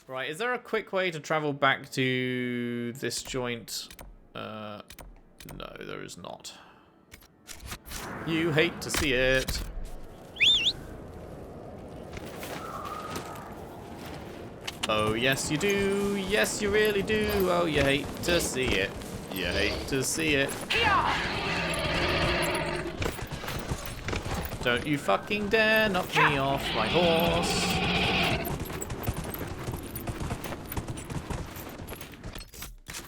Right, is there a quick way to travel back to this joint? No, there is not. You hate to see it. Oh, yes you do. Yes, you really do. Oh, you hate to see it. You hate to see it. Don't you fucking dare knock me off my horse.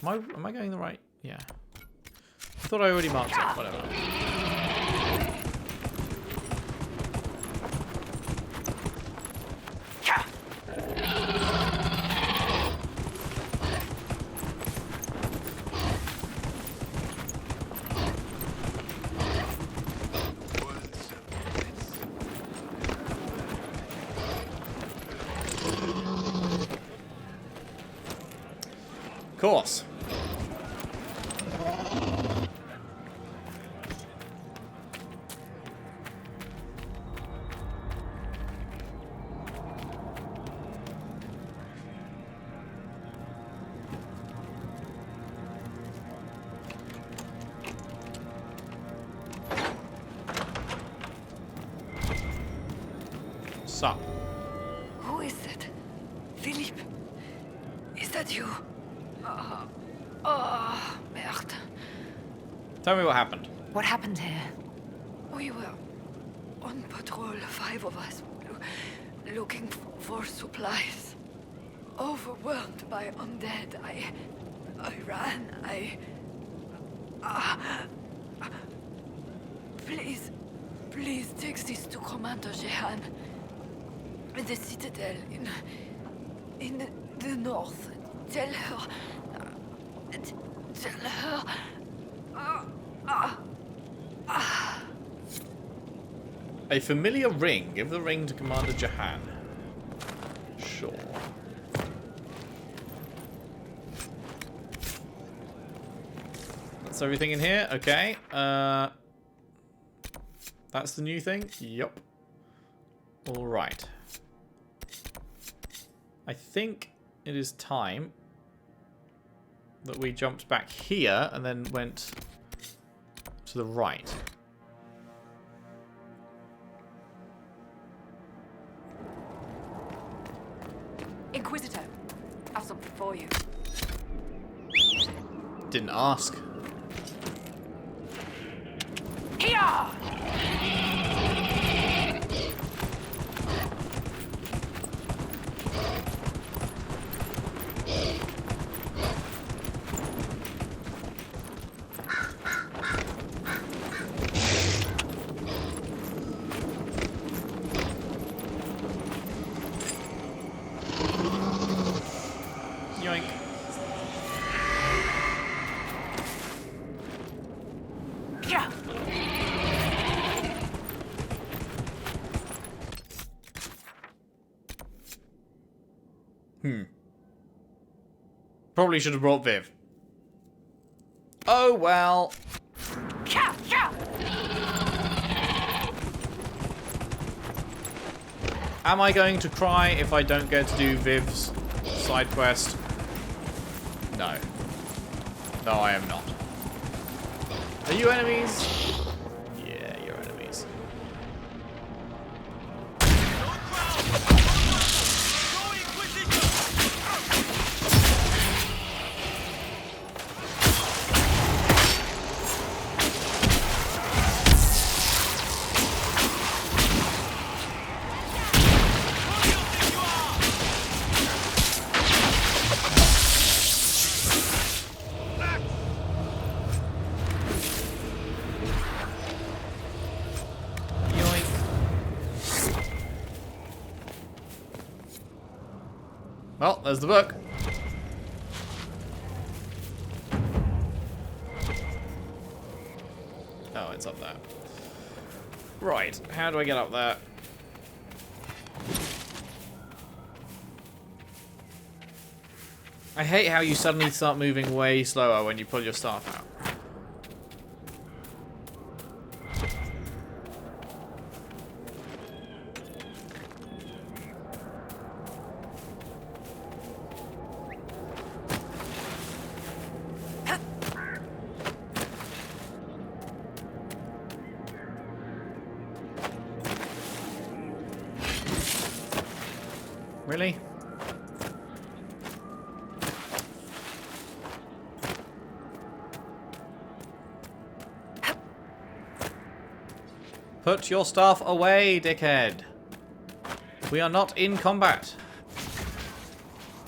Am I going the right? Yeah. I thought I already marked it. Whatever. Of course. Sup? Who is it? Philippe? Is that you? Merde. Tell me what happened. What happened here? We were on patrol, 5 of us, looking for supplies. Overwhelmed by undead, I ran, Please take this to Commander Jehan. The Citadel in the north. Tell her. A familiar ring. Give the ring to Commander Jahan. Sure. That's everything in here. Okay. That's the new thing. Yup. All right. I think it is time that we jumped back here and then went to the right. Inquisitor, I have something for you. Didn't ask. Here! Yoink. Yeah. Probably should have brought Viv. Oh well. Yeah, yeah. Am I going to cry if I don't get to do Viv's side quest? No. No, I am not. Are you enemies? Yeah, you're enemies. Well, there's the book. Oh, it's up there. Right, how do I get up there? I hate how you suddenly start moving way slower when you pull your staff out. Put your stuff away, dickhead. We are not in combat.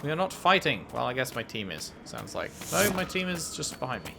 We are not fighting. Well, I guess my team is, sounds like. No, my team is just behind me.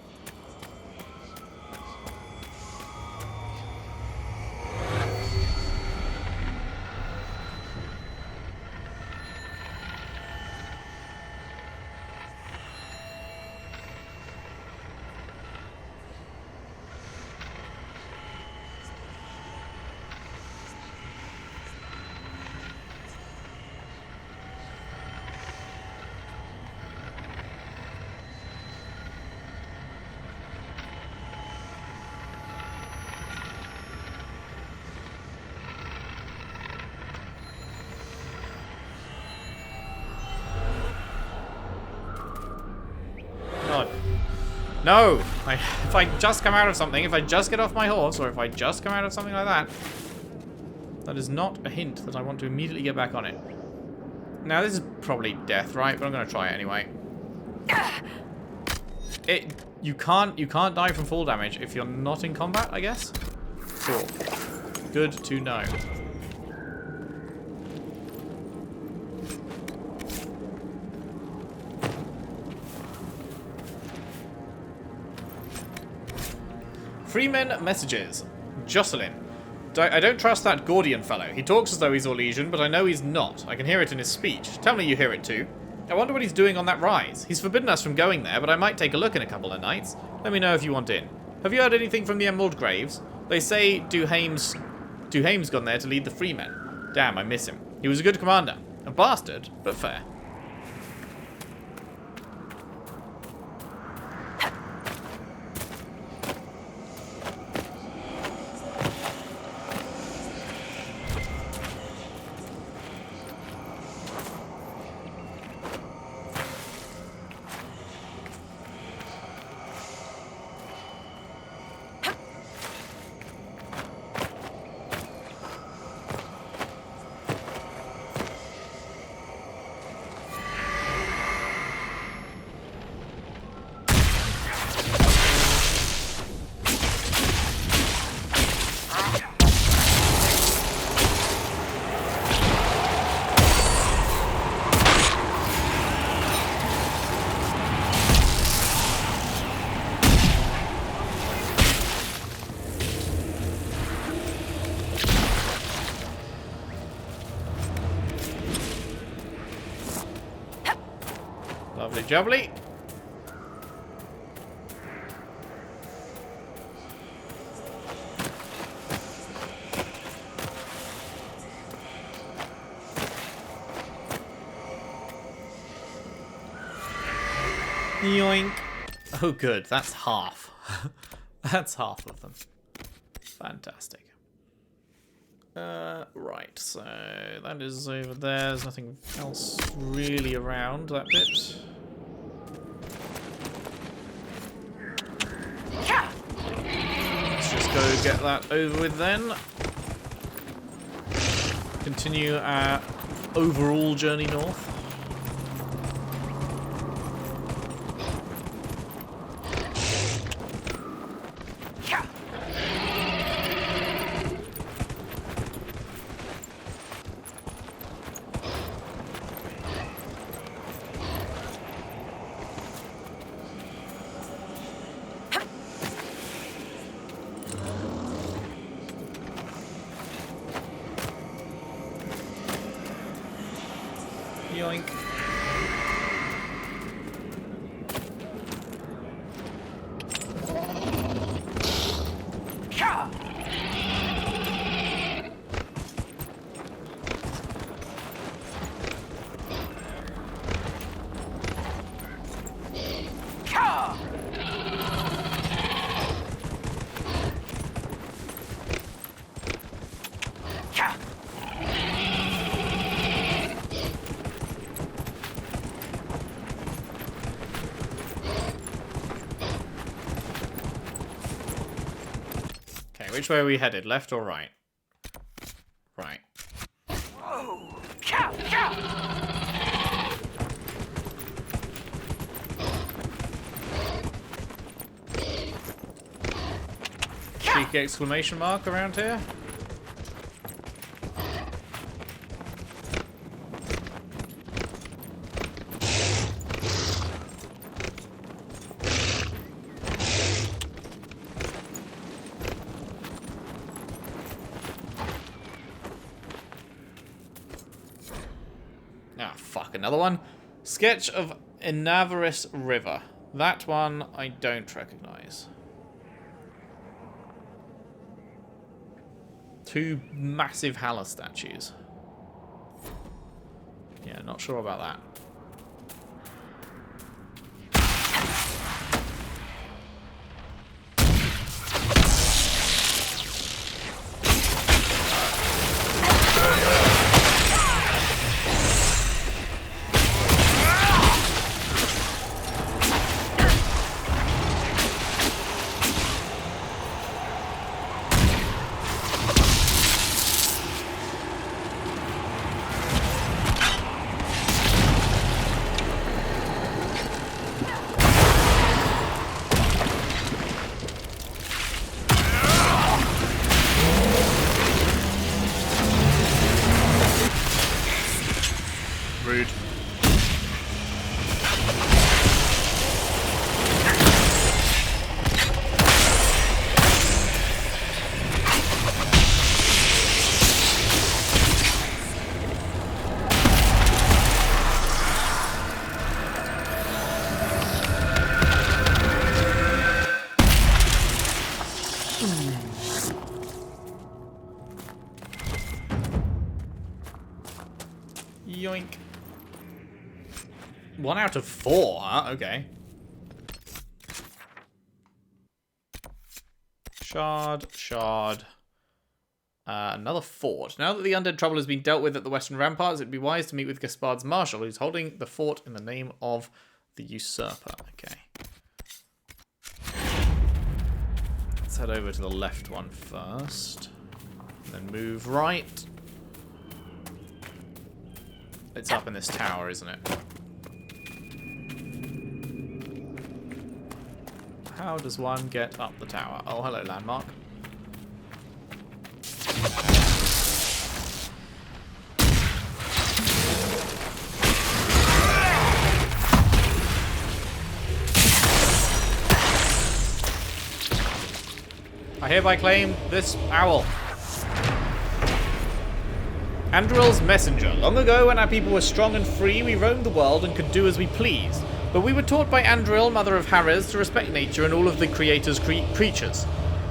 God. No! If I just come out of something, if I just get off my horse, or if I just come out of something like that, that is not a hint that I want to immediately get back on it. Now, this is probably death, right? But I'm going to try it anyway. You can't die from fall damage if you're not in combat, I guess? Cool. Good to know. Freeman messages. Jocelyn. I don't trust that Gordian fellow. He talks as though he's Orlesian, but I know he's not. I can hear it in his speech. Tell me you hear it too. I wonder what he's doing on that rise. He's forbidden us from going there, but I might take a look in a couple of nights. Let me know if you want in. Have you heard anything from the Emerald Graves? They say Duhame's gone there to lead the Freemen. Damn, I miss him. He was a good commander. A bastard, but fair. Lovely jubbly. Yoink. Oh good, that's half. That's half of them. Fantastic. Right, so that is over there. There's nothing else really around that bit. Let's just go get that over with then. Continue our overall journey north. Yoink. Which way are we headed? Left or right? Right. Cheeky exclamation mark around here. another one. Sketch of Inavaris River. That one I don't recognize. 2 massive Hala statues. Yeah, not sure about that. Rude. Yoink. 1 out of 4, huh? Okay. Shard. Another fort. Now that the undead trouble has been dealt with at the western ramparts, it'd be wise to meet with Gaspard's marshal, who's holding the fort in the name of the usurper. Okay. Let's head over to the left one first. Then move right. It's up in this tower, isn't it? How does one get up the tower? Oh, hello, landmark. I hereby claim this owl. Andril's messenger. Long ago, when our people were strong and free, we roamed the world and could do as we pleased. But we were taught by Andril, mother of Harez, to respect nature and all of the Creator's creatures.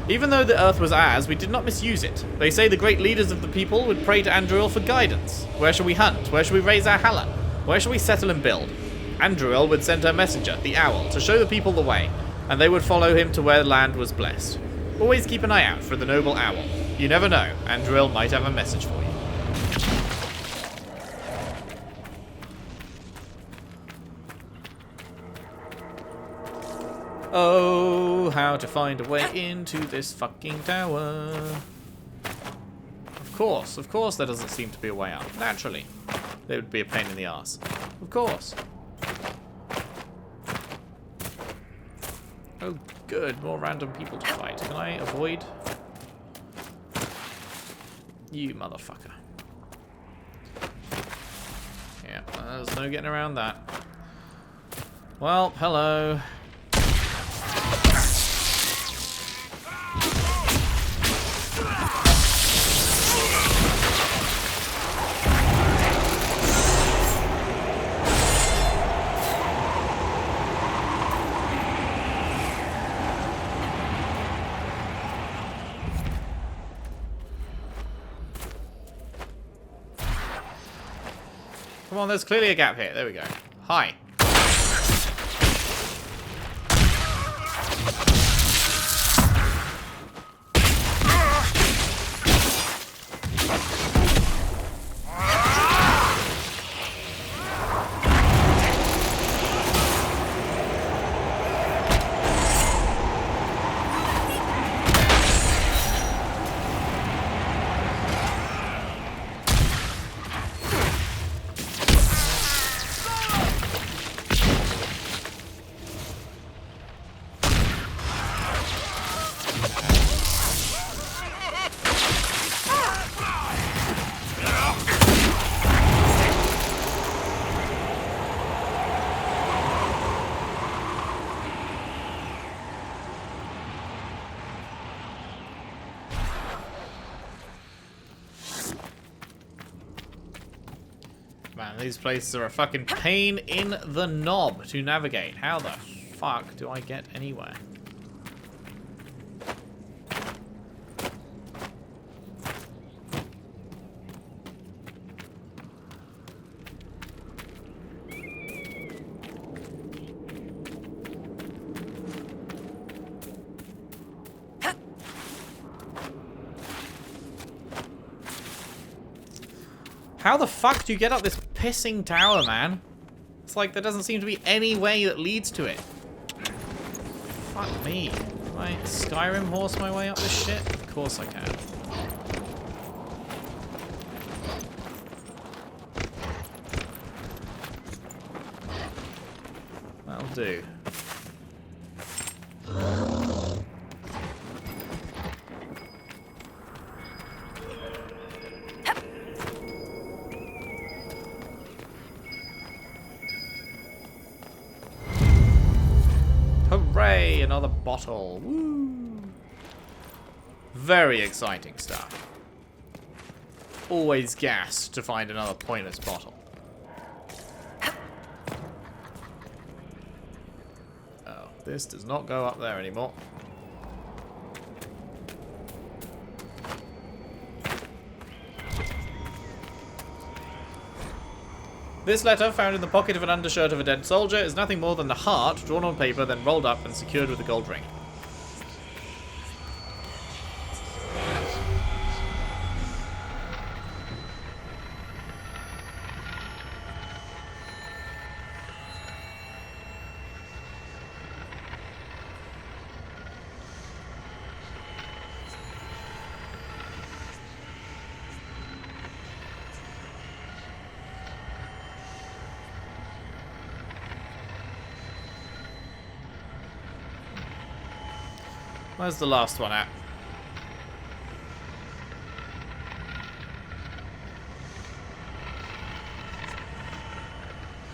Even though the earth was ours, we did not misuse it. They say the great leaders of the people would pray to Andril for guidance. Where shall we hunt? Where shall we raise our Hala? Where shall we settle and build? Andril would send her messenger, the owl, to show the people the way, and they would follow him to where land was blessed. Always keep an eye out for the noble owl. You never know, Andril might have a message for you. Oh, how to find a way into this fucking tower. Of course there doesn't seem to be a way up. Naturally. It would be a pain in the arse. Of course. Oh, good. More random people to fight. Can I avoid? You motherfucker. Yeah, there's no getting around that. Well, hello. Come on, there's clearly a gap here. There we go. Hi. These places are a fucking pain in the knob to navigate. How the fuck do I get anywhere? How the fuck do you get up this pissing tower, man? It's like there doesn't seem to be any way that leads to it. Fuck me. Can I Skyrim horse my way up this shit? Of course I can. That'll do. Hooray! Another bottle. Woo! Very exciting stuff. Always gassed to find another pointless bottle. Oh, this does not go up there anymore. This letter, found in the pocket of an undershirt of a dead soldier, is nothing more than the heart drawn on paper, then rolled up and secured with a gold ring. Where's the last one at?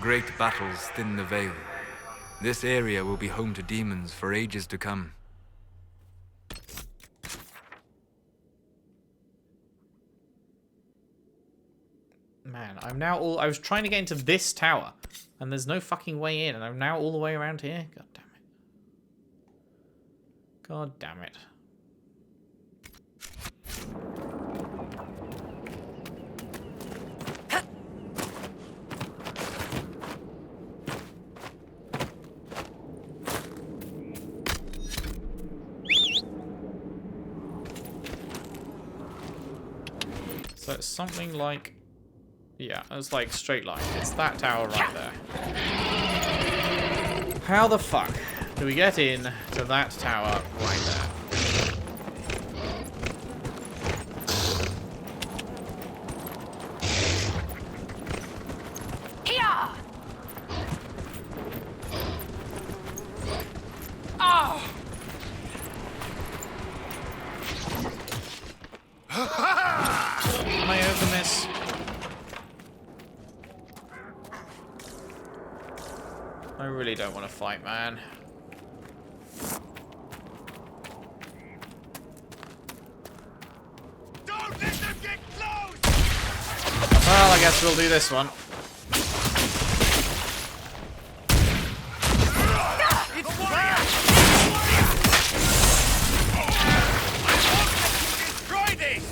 Great battles thin the veil. This area will be home to demons for ages to come. Man, I'm now all... I was trying to get into this tower, and there's no fucking way in, and I'm now all the way around here. God damn it. God damn it. So it's something like... Yeah, it's like straight line. It's that tower right there. How the fuck do we get in to that tower right there? Here! Oh! Can I open this? I really don't want to fight, man. Don't let them get close! Well, I guess we'll do this one. It's fire! Destroy this!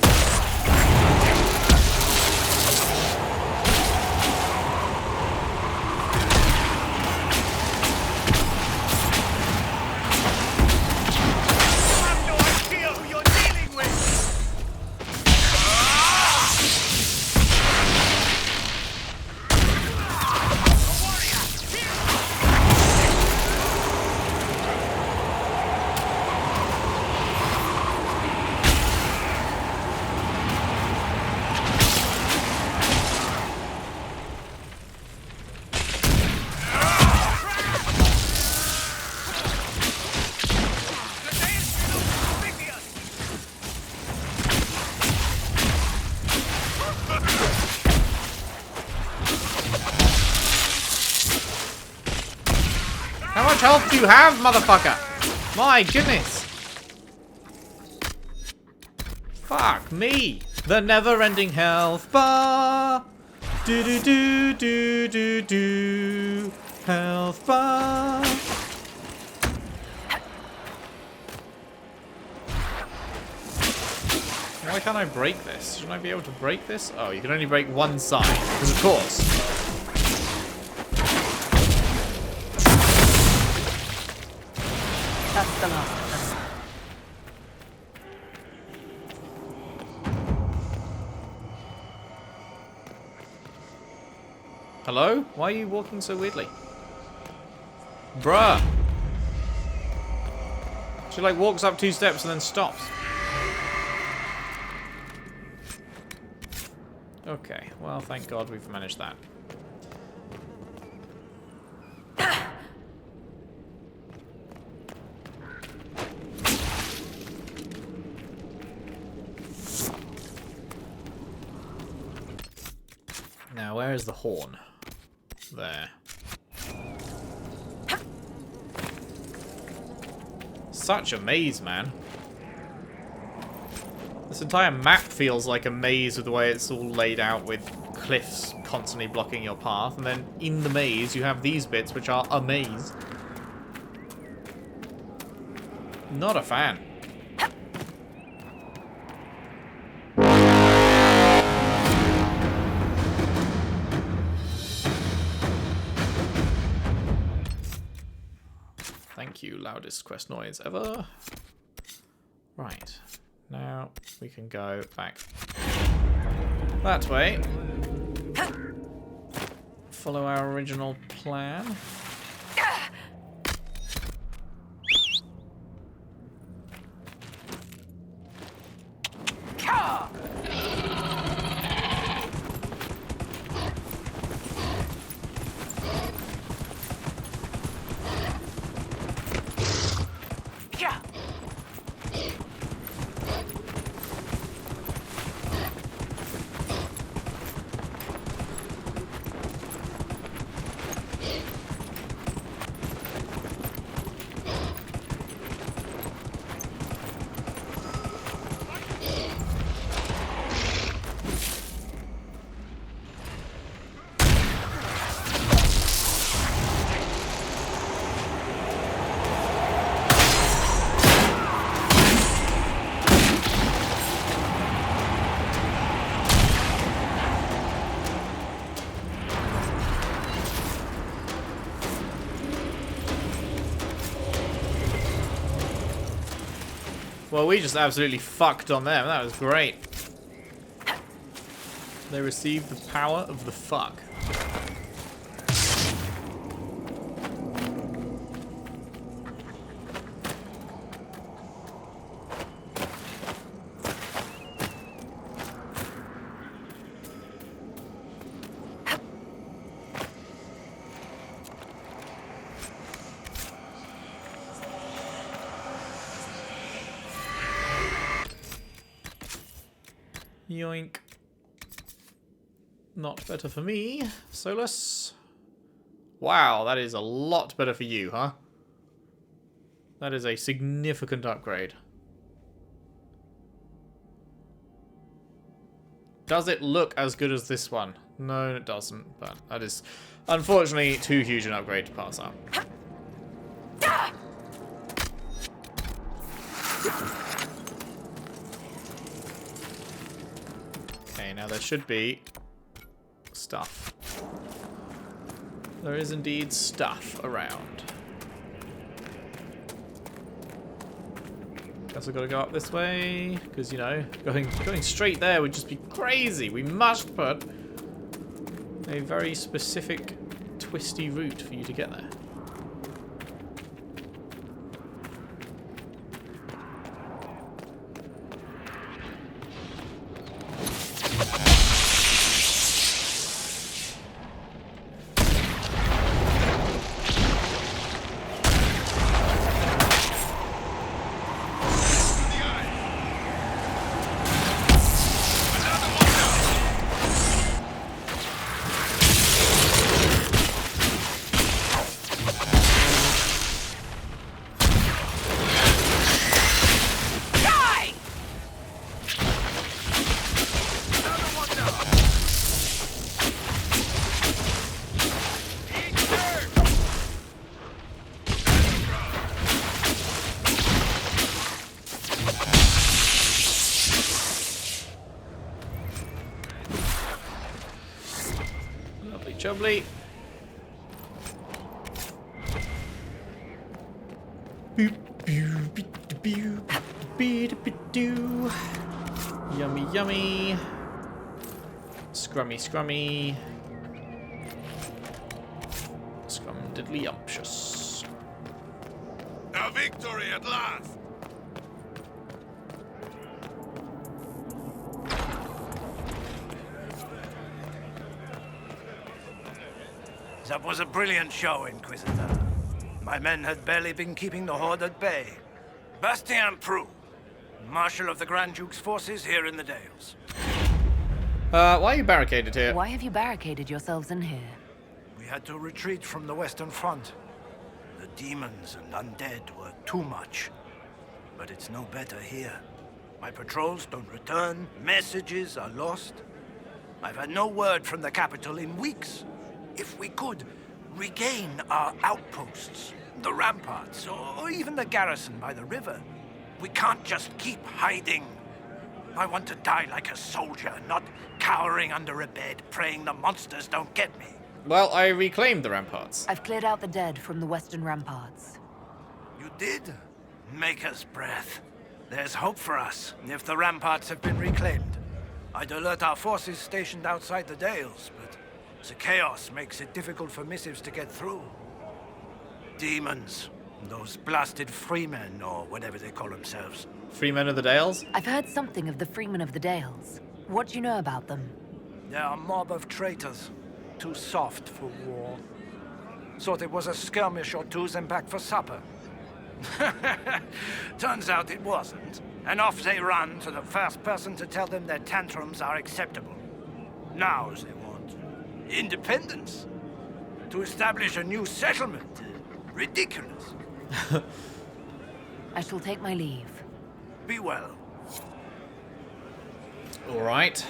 How much health do you have, motherfucker? My goodness. Fuck me. The never-ending health bar. Do do do do do do. Health bar. Why can't I break this? Shouldn't I be able to break this? Oh, you can only break one side. Because of course. That's the last. Hello? Why are you walking so weirdly? Bruh. She like walks up 2 steps and then stops. Okay, well, thank God we've managed that. Now, where is the horn? There. Such a maze, man. This entire map feels like a maze with the way it's all laid out with cliffs constantly blocking your path. And then in the maze, you have these bits which are a maze. Not a fan. Thank you, loudest quest noise ever. Right. Now we can go back that way. Follow our original plan. Well, we just absolutely fucked on them. That was great. They received the power of the fuck. Yoink. Not better for me. Solus. Wow, that is a lot better for you, huh? That is a significant upgrade. Does it look as good as this one? No, it doesn't, but that is unfortunately too huge an upgrade to pass up. Okay, now there should be stuff. There is indeed stuff around. Guess I've got to go up this way, because, you know, going straight there would just be crazy. We must put a very specific, twisty route for you to get there. Chubbly. Boop, boop, beep, boop, beep, beep, doo. Yummy, yummy. Scrummy, scrummy. Scrum-diddly-umptious. A victory at last! That was a brilliant show, Inquisitor. My men had barely been keeping the Horde at bay. Bastien Prou, Marshal of the Grand Duke's forces here in the Dales. Why are you barricaded here? Why have you barricaded yourselves in here? We had to retreat from the Western Front. The demons and undead were too much. But it's no better here. My patrols don't return, messages are lost. I've had no word from the capital in weeks. If we could regain our outposts, the ramparts, or even the garrison by the river, we can't just keep hiding. I want to die like a soldier, not cowering under a bed, praying the monsters don't get me. Well, I reclaimed the ramparts. I've cleared out the dead from the western ramparts. You did? Maker's breath. There's hope for us, if the ramparts have been reclaimed. I'd alert our forces stationed outside the Dales, but the chaos makes it difficult for missives to get through. Demons. Those blasted freemen, or whatever they call themselves. Freemen of the Dales? I've heard something of the Freemen of the Dales. What do you know about them? They're a mob of traitors. Too soft for war. Thought it was a skirmish or two, then back for supper. Turns out it wasn't. And off they run to the first person to tell them their tantrums are acceptable. Now they want independence. To establish a new settlement. Ridiculous. I shall take my leave. Be well. Alright.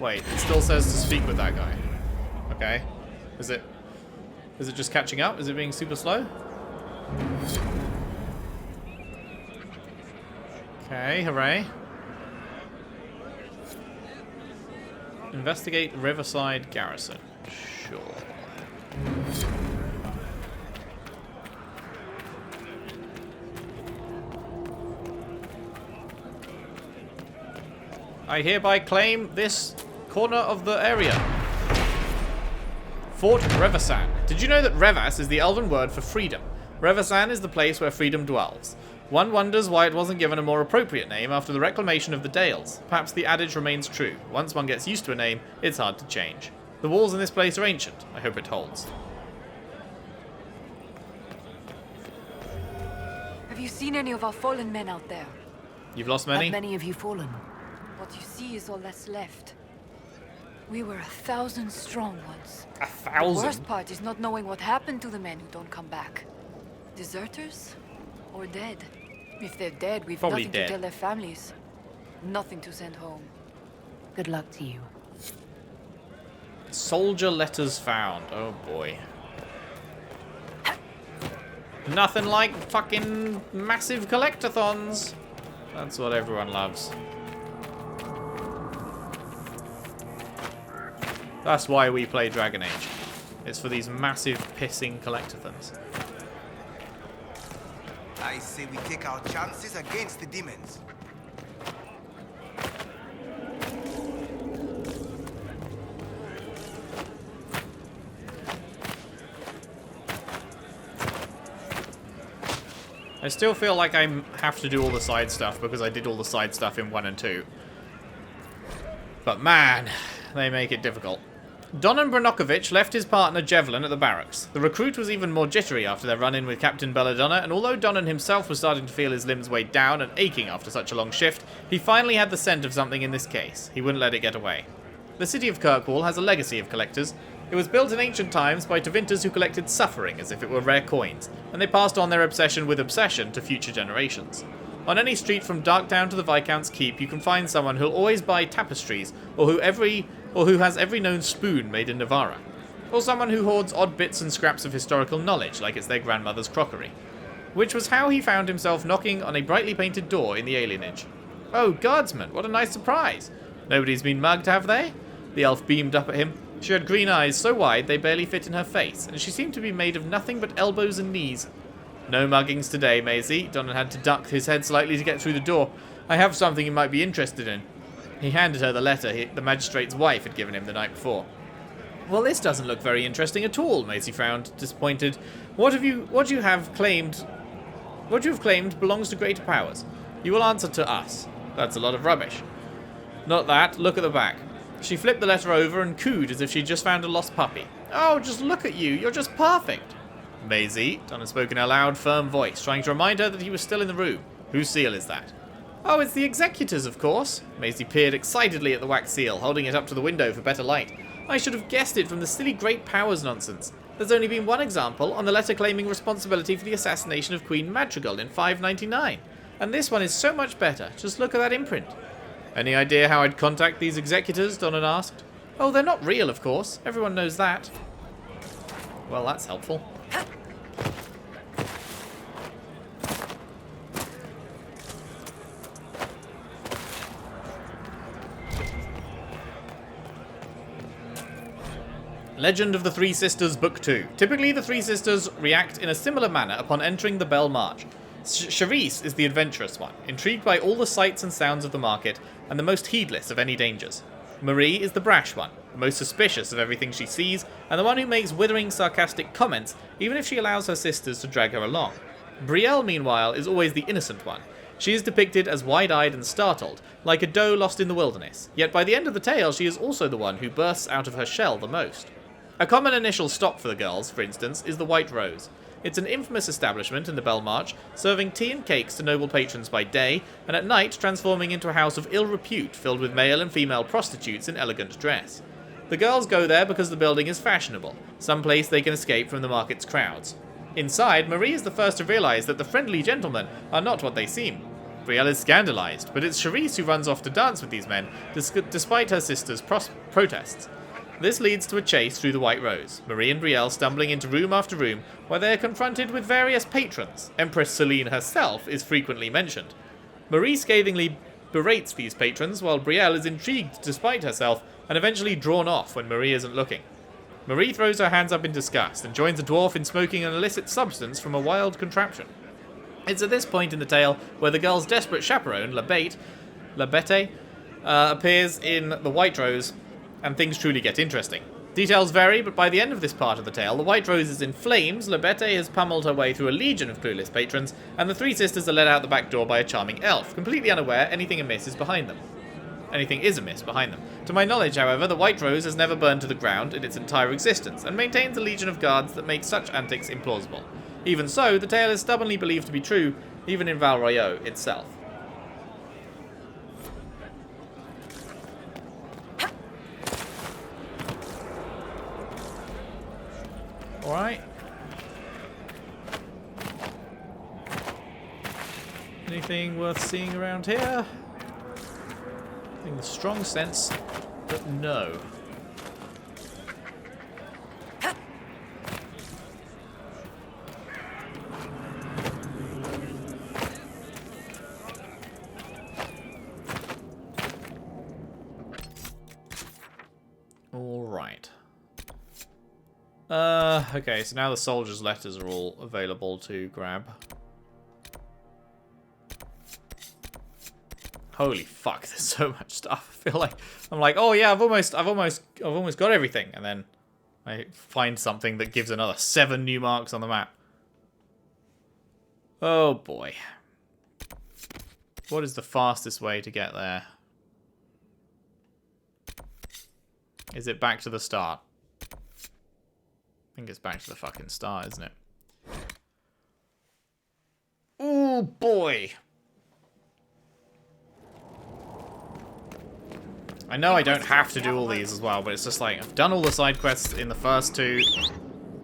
Wait, it still says to speak with that guy. Okay. Is it just catching up? Is it being super slow? Okay, hooray. Investigate Riverside Garrison. Sure. I hereby claim this corner of the area. Fort Revasan. Did you know that Revas is the elven word for freedom? Revasan is the place where freedom dwells. One wonders why it wasn't given a more appropriate name after the reclamation of the Dales. Perhaps the adage remains true. Once one gets used to a name, it's hard to change. The walls in this place are ancient. I hope it holds. Have you seen any of our fallen men out there? You've lost many? Have many of you fallen? What you see is all that's left. We were 1,000 strong once. 1,000? The worst part is not knowing what happened to the men who don't come back. Deserters? Or dead? If they're dead, we've Probably nothing dead. to tell their families. Nothing to send home. Good luck to you. Soldier letters found. Oh boy. Nothing like fucking massive collectathons. That's what everyone loves. That's why we play Dragon Age. It's for these massive pissing collectathons. I say we take our chances against the demons. I still feel like I have to do all the side stuff because I did all the side stuff in 1 and 2. But man, they make it difficult. Donan Branokovich left his partner Javelin at the barracks. The recruit was even more jittery after their run-in with Captain Belladonna, and although Donan himself was starting to feel his limbs weighed down and aching after such a long shift, he finally had the scent of something in this case. He wouldn't let it get away. The city of Kirkwall has a legacy of collectors. It was built in ancient times by Tevinters who collected suffering as if it were rare coins, and they passed on their obsession with obsession to future generations. On any street from Darktown to the Viscount's Keep, you can find someone who'll always buy tapestries, or who has every known spoon made in Navarra. Or someone who hoards odd bits and scraps of historical knowledge, like it's their grandmother's crockery. Which was how he found himself knocking on a brightly painted door in the alienage. Oh, guardsman, what a nice surprise! Nobody's been mugged, have they? The elf beamed up at him. She had green eyes so wide they barely fit in her face, and she seemed to be made of nothing but elbows and knees. No muggings today, Maisie. Donnan had to duck his head slightly to get through the door. I have something you might be interested in. He handed her the letter the magistrate's wife had given him the night before. Well, this doesn't look very interesting at all, Maisie frowned, disappointed. What you have claimed belongs to greater powers. You will answer to us. That's a lot of rubbish. Not that. Look at the back. She flipped the letter over and cooed as if she'd just found a lost puppy. Oh, just look at you. You're just perfect. Maisie, Donnan spoke in a loud, firm voice, trying to remind her that he was still in the room. Whose seal is that? Oh, it's the Executor's, of course. Maisie peered excitedly at the wax seal, holding it up to the window for better light. I should have guessed it from the silly great powers nonsense. There's only been one example, on the letter claiming responsibility for the assassination of Queen Madrigal in 599. And this one is so much better. Just look at that imprint. Any idea how I'd contact these Executors? Donnan asked. Oh, they're not real, of course. Everyone knows that. Well, that's helpful. Legend of the Three Sisters, Book 2. Typically, the Three Sisters react in a similar manner upon entering the Bell March. Charisse is the adventurous one, intrigued by all the sights and sounds of the market, and the most heedless of any dangers. Marie is the brash one, the most suspicious of everything she sees, and the one who makes withering, sarcastic comments, even if she allows her sisters to drag her along. Brielle, meanwhile, is always the innocent one. She is depicted as wide-eyed and startled, like a doe lost in the wilderness, yet by the end of the tale she is also the one who bursts out of her shell the most. A common initial stop for the girls, for instance, is the White Rose. It's an infamous establishment in the Bell March, serving tea and cakes to noble patrons by day, and at night transforming into a house of ill repute filled with male and female prostitutes in elegant dress. The girls go there because the building is fashionable, some place they can escape from the market's crowds. Inside, Marie is the first to realise that the friendly gentlemen are not what they seem. Brielle is scandalised, but it's Charisse who runs off to dance with these men, despite her sister's protests. This leads to a chase through the White Rose, Marie and Brielle stumbling into room after room where they are confronted with various patrons. Empress Celine herself is frequently mentioned. Marie scathingly berates these patrons while Brielle is intrigued despite herself and eventually drawn off when Marie isn't looking. Marie throws her hands up in disgust and joins a dwarf in smoking an illicit substance from a wild contraption. It's at this point in the tale where the girl's desperate chaperone, La Bete, appears in the White Rose, and things truly get interesting. Details vary, but by the end of this part of the tale, the White Rose is in flames, La Bete has pummeled her way through a legion of clueless patrons, and the three sisters are led out the back door by a charming elf, completely unaware anything is amiss behind them. To my knowledge, however, the White Rose has never burned to the ground in its entire existence, and maintains a legion of guards that make such antics implausible. Even so, the tale is stubbornly believed to be true, even in Val Royeaux itself. Alright. Anything worth seeing around here? I think a strong sense that no. Alright. Okay, so now the soldiers' letters are all available to grab. Holy fuck, there's so much stuff. I feel like I'm like, oh yeah, I've almost got everything, and then I find something that gives another 7 new marks on the map. Oh boy. What is the fastest way to get there? Is it back to the start? I think it's back to the fucking start, isn't it? Oh boy. I know I don't have to do all these as well, but it's just like, I've done all the side quests in the first 2,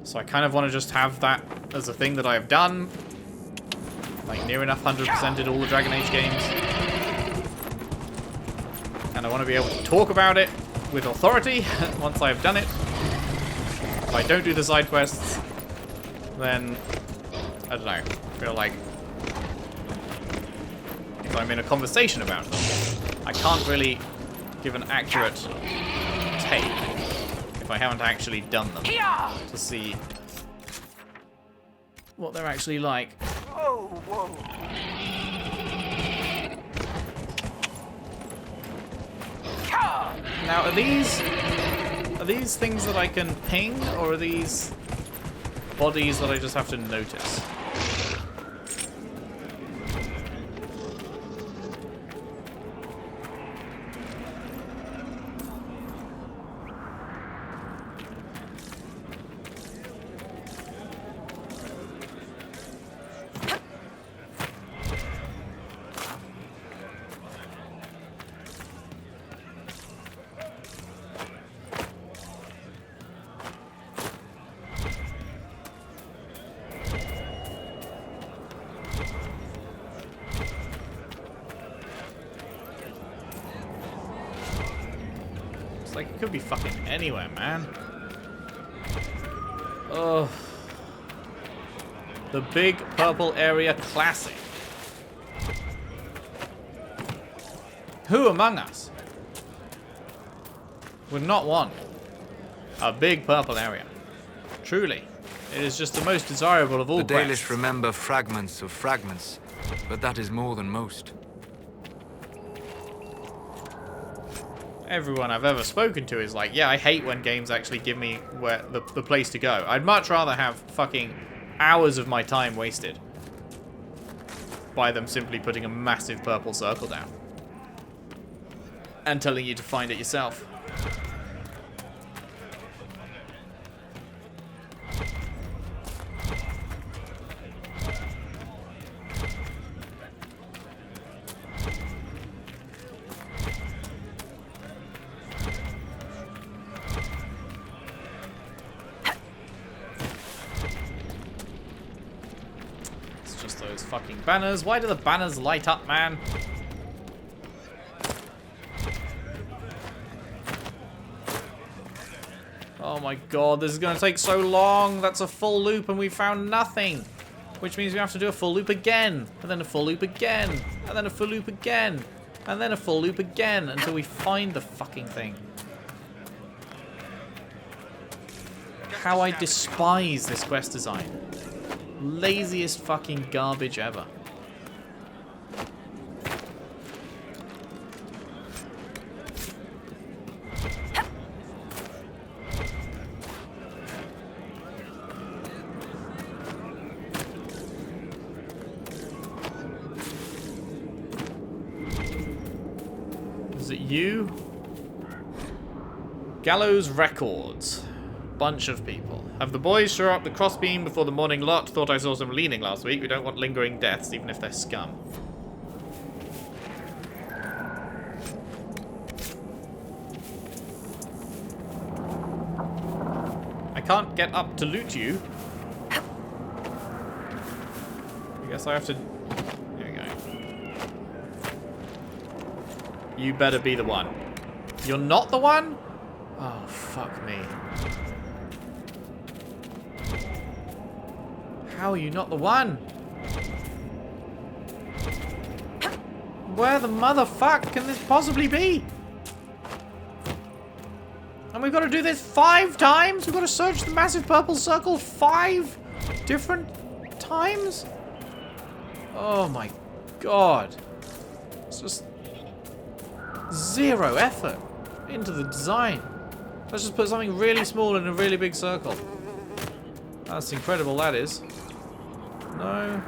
so I kind of want to just have that as a thing that I have done. Like, near enough 100%ed all the Dragon Age games. And I want to be able to talk about it with authority once I've done it. If I don't do the side quests, then, I don't know, I feel like if I'm in a conversation about them, I can't really give an accurate take, if if I haven't actually done them to see what they're actually like. Whoa, whoa. Now, are these things that I can ping, or are these bodies that I just have to notice? Like, it could be fucking anywhere, man. Oh. The big purple area classic. Who among us would not want a big purple area? Truly, it is just the most desirable of all The quests. Dalish remember fragments of fragments, but that is more than most. Everyone I've ever spoken to is like, yeah, I hate when games actually give me where the place to go. I'd much rather have fucking hours of my time wasted by them simply putting a massive purple circle down and telling you to find it yourself. Those fucking banners. Why do the banners light up, man? Oh my god, this is going to take so long. That's a full loop and we found nothing. Which means we have to do a full loop again. And then a full loop again. And then a full loop again. And then a full loop again until we find the fucking thing. How I despise this quest design. Laziest fucking garbage ever. Is it you? Gallows Records. Bunch of people. Have the boys show up the crossbeam before the morning lot? Thought I saw some leaning last week. We don't want lingering deaths, even if they're scum. I can't get up to loot you. I guess I have to... There we go. You better be the one. You're not the one? Oh, fuck me. How are you not the one? Where the motherfuck can this possibly be? And we've got to do this 5 times? We've got to search the massive purple circle 5 different times? Oh my god. It's just zero effort into the design. Let's just put something really small in a really big circle. That's incredible, that is. No.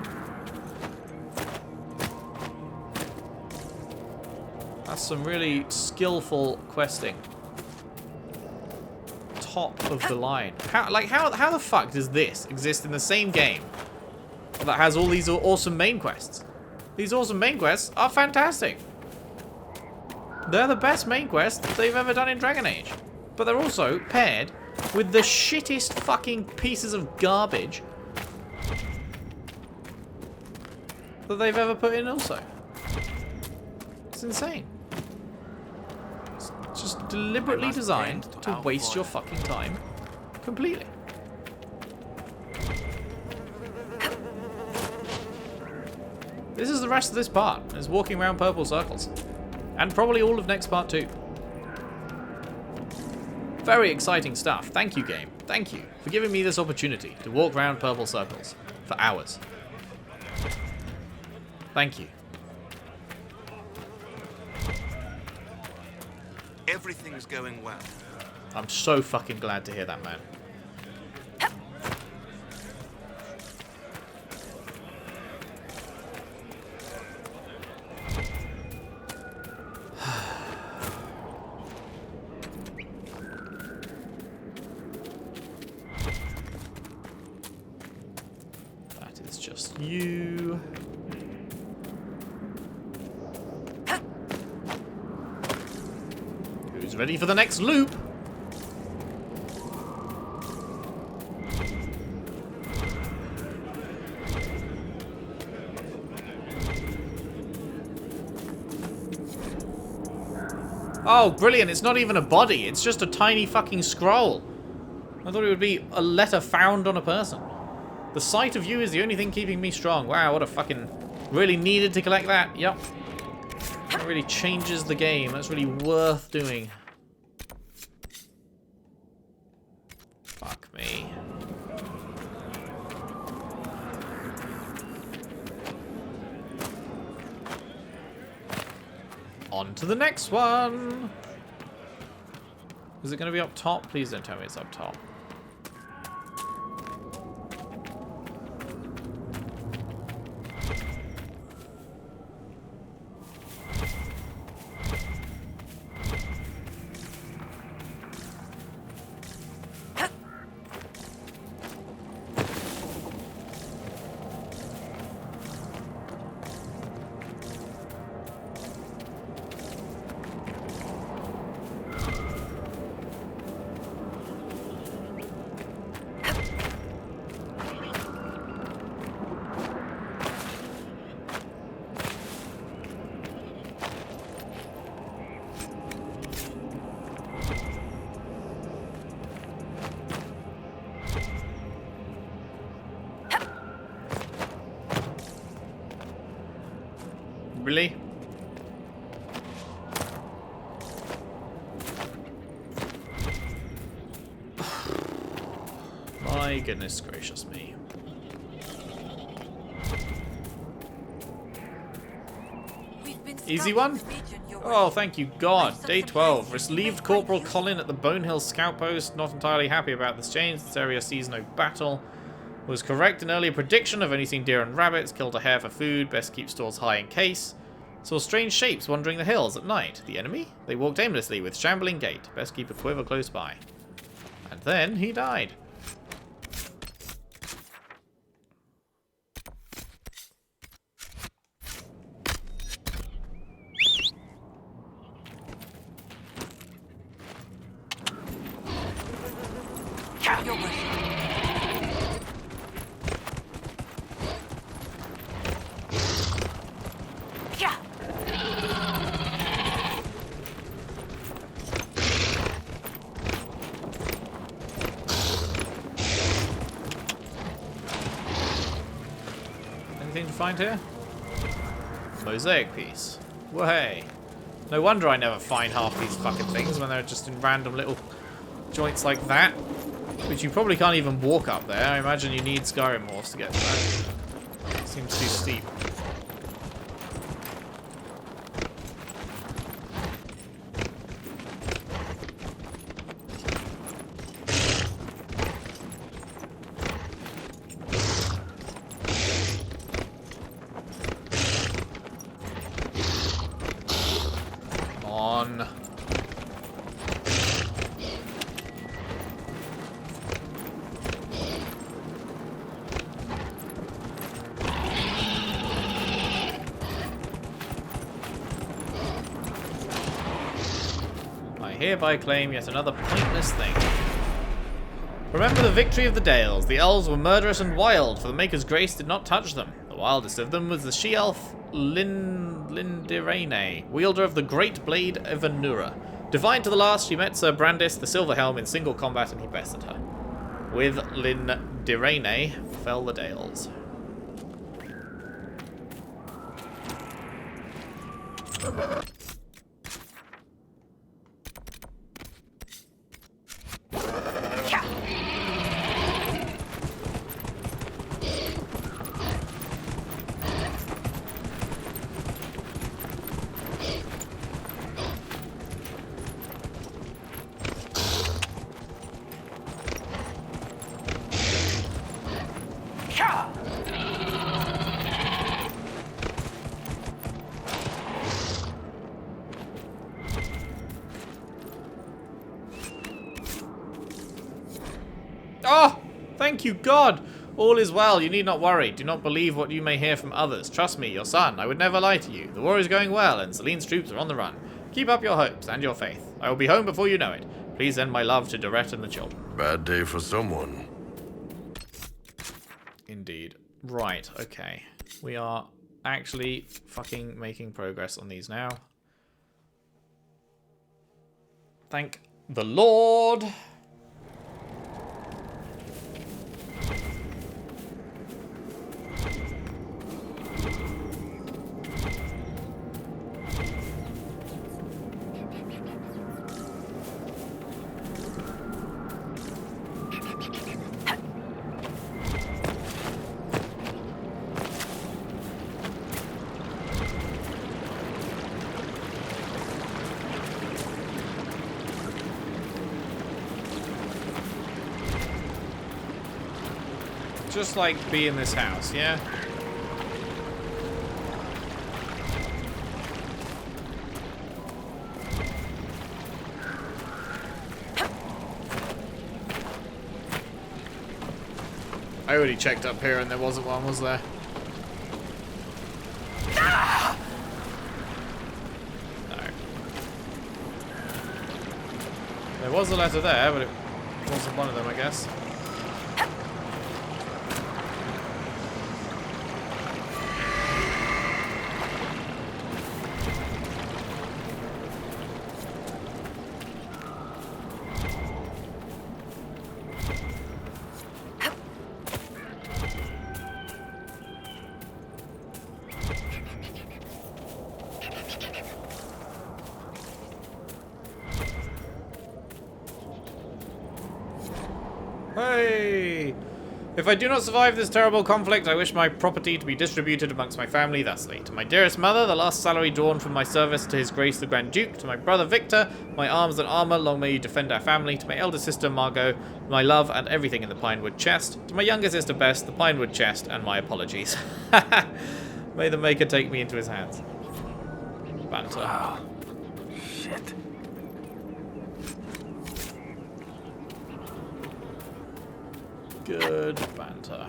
That's some really skillful questing. Top of the line. How the fuck does this exist in the same game that has all these awesome main quests? These awesome main quests are fantastic. They're the best main quests they've ever done in Dragon Age. But they're also paired with the shittest fucking pieces of garbage that they've ever put in also. It's insane. It's just deliberately designed to waste your fucking time completely. This is the rest of this part. It's walking around purple circles. And probably all of next part too. Very exciting stuff. Thank you, game. Thank you for giving me this opportunity to walk around purple circles for hours. Thank you. Everything's going well. I'm so fucking glad to hear that, man. That is just you. Who's ready for the next loop? Oh, brilliant. It's not even a body. It's just a tiny fucking scroll. I thought it would be a letter found on a person. The sight of you is the only thing keeping me strong. Wow, what a fucking... Really needed to collect that. Yep. That really changes the game. That's really worth doing. Fuck me. On to the next one. Is it going to be up top? Please don't tell me it's up top. Really? My goodness gracious me. Easy one? Oh, thank you, God. Day 12. Relieved Corporal Colin at the Bonehill Scout Post. Not entirely happy about this change. This area sees no battle. Was correct an earlier prediction. I've only seen deer and rabbits. Killed a hare for food. Best keep stores high in case. Saw strange shapes wandering the hills at night. The enemy? They walked aimlessly with shambling gait. Best keep a quiver close by. And then he died. Anything to find here? Mosaic piece. Way. No wonder I never find half these fucking things when they're just in random little joints like that. Which you probably can't even walk up there. I imagine you need Skyrim morphs to get to that. Seems too steep. Hereby claim yet another pointless thing. Remember the victory of the Dales. The elves were murderous and wild, for the Maker's grace did not touch them. The wildest of them was the she-elf Lindirene, wielder of the great blade Evanura. Defiant to the last, she met Sir Brandis the Silver Helm in single combat and he bested her. With Lindirene fell the Dales. Thank you, God! All is well, you need not worry. Do not believe what you may hear from others. Trust me, your son. I would never lie to you. The war is going well, and Celine's troops are on the run. Keep up your hopes and your faith. I will be home before you know it. Please send my love to Dorette and the children. Bad day for someone. Indeed. Right, okay. We are actually fucking making progress on these now. Thank the Lord. Just like be in this house, yeah? I already checked up here and there wasn't one, was there? No. There was a letter there, but it wasn't one of them, I guess. Hey! If I do not survive this terrible conflict, I wish my property to be distributed amongst my family thusly. To my dearest mother, the last salary drawn from my service to His Grace the Grand Duke. To my brother Victor, my arms and armour, long may you defend our family. To my elder sister Margot, my love and everything in the Pinewood chest. To my younger sister Bess, the Pinewood chest, and my apologies. May the Maker take me into his hands. Banter. Oh, shit. Good banter.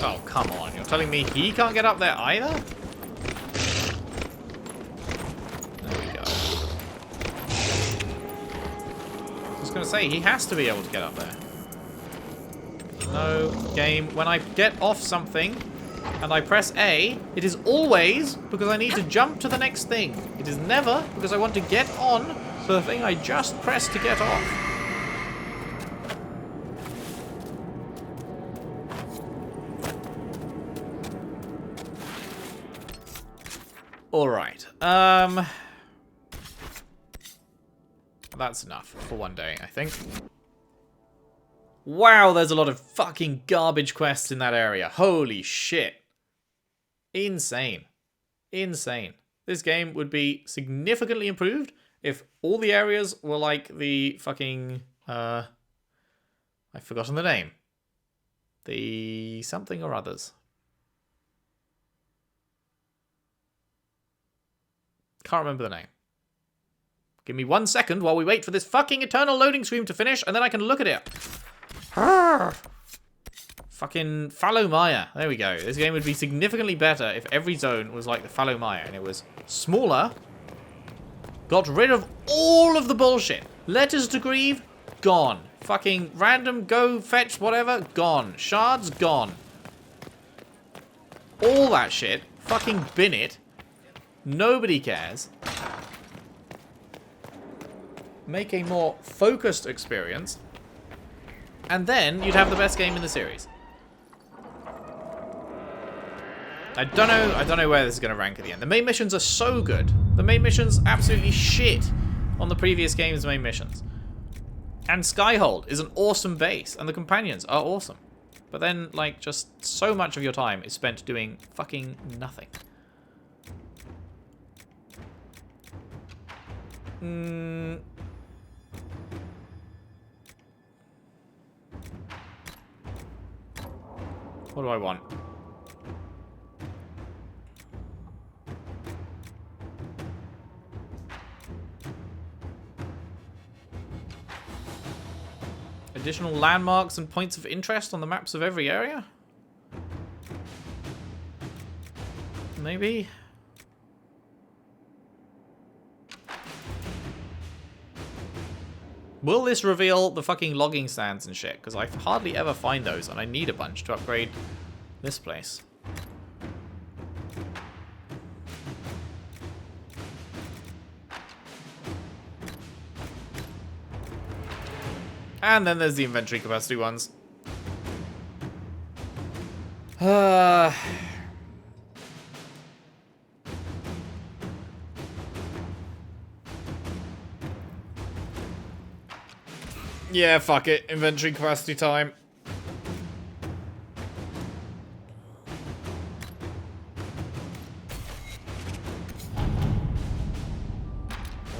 Oh, come on. You're telling me he can't get up there either? There we go. I was going to say, he has to be able to get up there. No, game. When I get off something and I press A, it is always because I need to jump to the next thing. It is never because I want to get on to the thing I just pressed to get off. Alright. That's enough for one day, I think. Wow, there's a lot of fucking garbage quests in that area. Holy shit. Insane. Insane. This game would be significantly improved if all the areas were like the fucking... I've forgotten the name. The something or others. Can't remember the name. Give me 1 second while we wait for this fucking eternal loading screen to finish, and then I can look at it. Fucking Fallow Maya. There we go. This game would be significantly better if every zone was like the Fallow Maya and it was smaller. Got rid of all of the bullshit. Letters to Grieve, gone. Fucking random go fetch whatever, gone. Shards, gone. All that shit. Fucking bin it. Nobody cares. Make a more focused experience. And then you'd have the best game in the series. I don't know where this is going to rank at the end. The main missions are so good. The main missions absolutely shit on the previous game's main missions. And Skyhold is an awesome base, and the companions are awesome. But then, like, just so much of your time is spent doing fucking nothing. What do I want? Additional landmarks and points of interest on the maps of every area? Maybe? Will this reveal the fucking logging stands and shit? Because I hardly ever find those, and I need a bunch to upgrade this place. And then there's the inventory capacity ones. Yeah, fuck it. Inventory capacity time.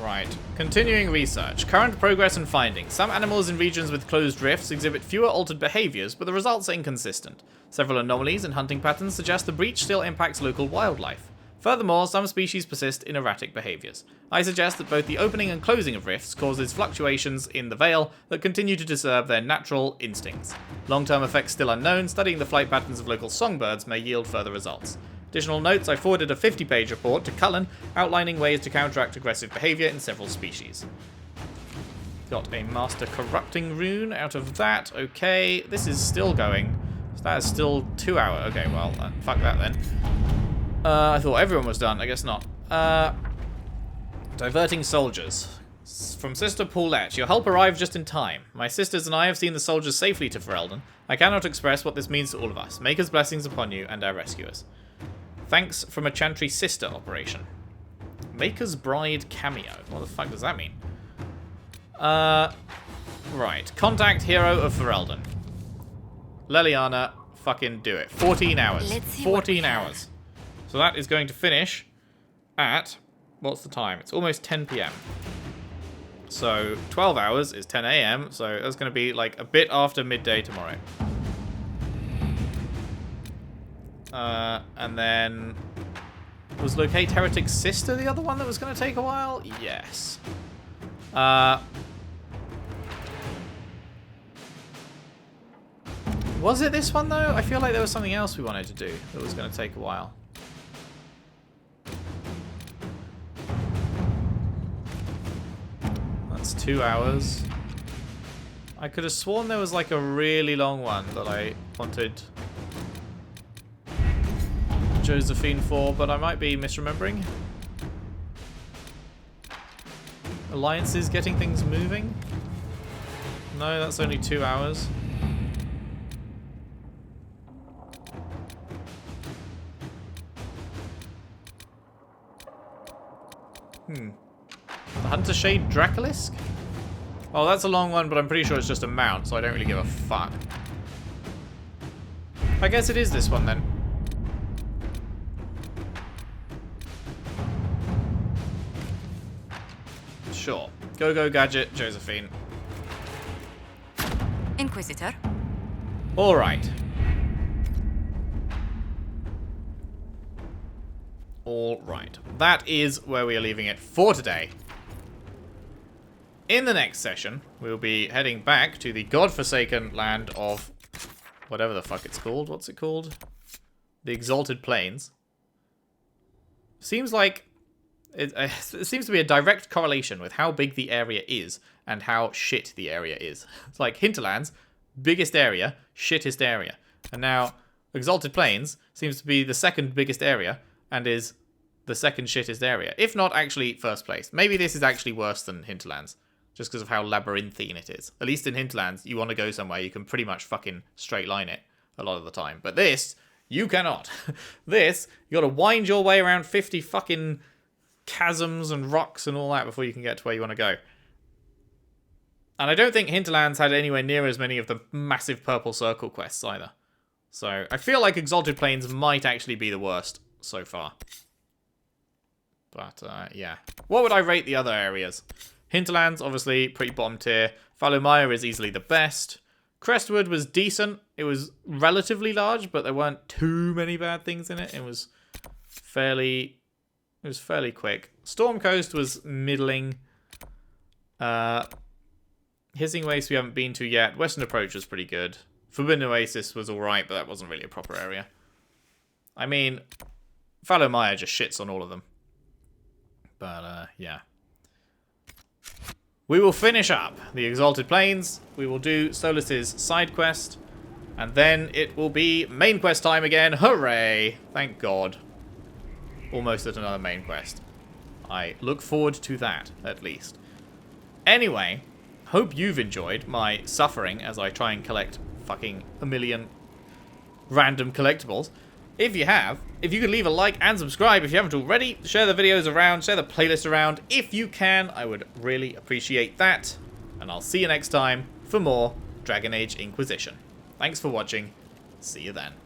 Right. Continuing research. Current progress and findings. Some animals in regions with closed rifts exhibit fewer altered behaviors, but the results are inconsistent. Several anomalies in hunting patterns suggest the breach still impacts local wildlife. Furthermore, some species persist in erratic behaviors. I suggest that both the opening and closing of rifts causes fluctuations in the veil that continue to disturb their natural instincts. Long-term effects still unknown, studying the flight patterns of local songbirds may yield further results. Additional notes, I forwarded a 50-page report to Cullen outlining ways to counteract aggressive behavior in several species. Got a Master Corrupting Rune out of that. Okay, this is still going. So that is still 2 hours. Okay, well, fuck that then. I thought everyone was done. I guess not. Diverting soldiers. From Sister Paulette. Your help arrived just in time. My sisters and I have seen the soldiers safely to Ferelden. I cannot express what this means to all of us. Maker's blessings upon you and our rescuers. Thanks from a Chantry Sister operation. Maker's Bride cameo. What the fuck does that mean? Right. Contact hero of Ferelden. Leliana, fucking do it. 14 hours. 14 hours. So that is going to finish at, what's the time? It's almost 10 p.m. So 12 hours is 10 a.m. So that's going to be like a bit after midday tomorrow. And then, was Locate Heretic's Sister the other one that was going to take a while? Yes. Was it this one though? I feel like there was something else we wanted to do that was going to take a while. That's 2 hours. I could have sworn there was like a really long one that I wanted Josephine for, but I might be misremembering. Alliances getting things moving? No, that's only 2 hours. The Hunter Shade Dracolisk? Oh, that's a long one, but I'm pretty sure it's just a mount, so I don't really give a fuck. I guess it is this one then. Sure. Go Gadget, Josephine. Inquisitor. Alright. Alright. That is where we are leaving it for today. In the next session, we'll be heading back to the godforsaken land of whatever the fuck it's called. What's it called? The Exalted Plains. Seems like it seems to be a direct correlation with how big the area is and how shit the area is. It's like Hinterlands, biggest area, shittest area. And now Exalted Plains seems to be the second biggest area and is the second shittest area. If not actually first place. Maybe this is actually worse than Hinterlands. Just because of how labyrinthine it is. At least in Hinterlands, you want to go somewhere, you can pretty much fucking straight line it a lot of the time. But this, you cannot. This, you got to wind your way around 50 fucking chasms and rocks and all that before you can get to where you want to go. And I don't think Hinterlands had anywhere near as many of the massive purple circle quests either. So I feel like Exalted Plains might actually be the worst so far. But yeah. What would I rate the other areas? Hinterlands, obviously, pretty bottom tier. Falomaya is easily the best. Crestwood was decent. It was relatively large, but there weren't too many bad things in it. It was fairly quick. Storm Coast was middling. Hissing Waste we haven't been to yet. Western Approach was pretty good. Forbidden Oasis was alright, but that wasn't really a proper area. I mean, Fallow Mire just shits on all of them. But, yeah. We will finish up the Exalted Plains. We will do Solus's side quest. And then it will be main quest time again. Hooray! Thank God. Almost at another main quest. I look forward to that, at least. Anyway, hope you've enjoyed my suffering as I try and collect fucking a million random collectibles. If you have, if you could leave a like and subscribe if you haven't already, share the videos around, share the playlist around. If you can, I would really appreciate that. And I'll see you next time for more Dragon Age Inquisition. Thanks for watching. See you then.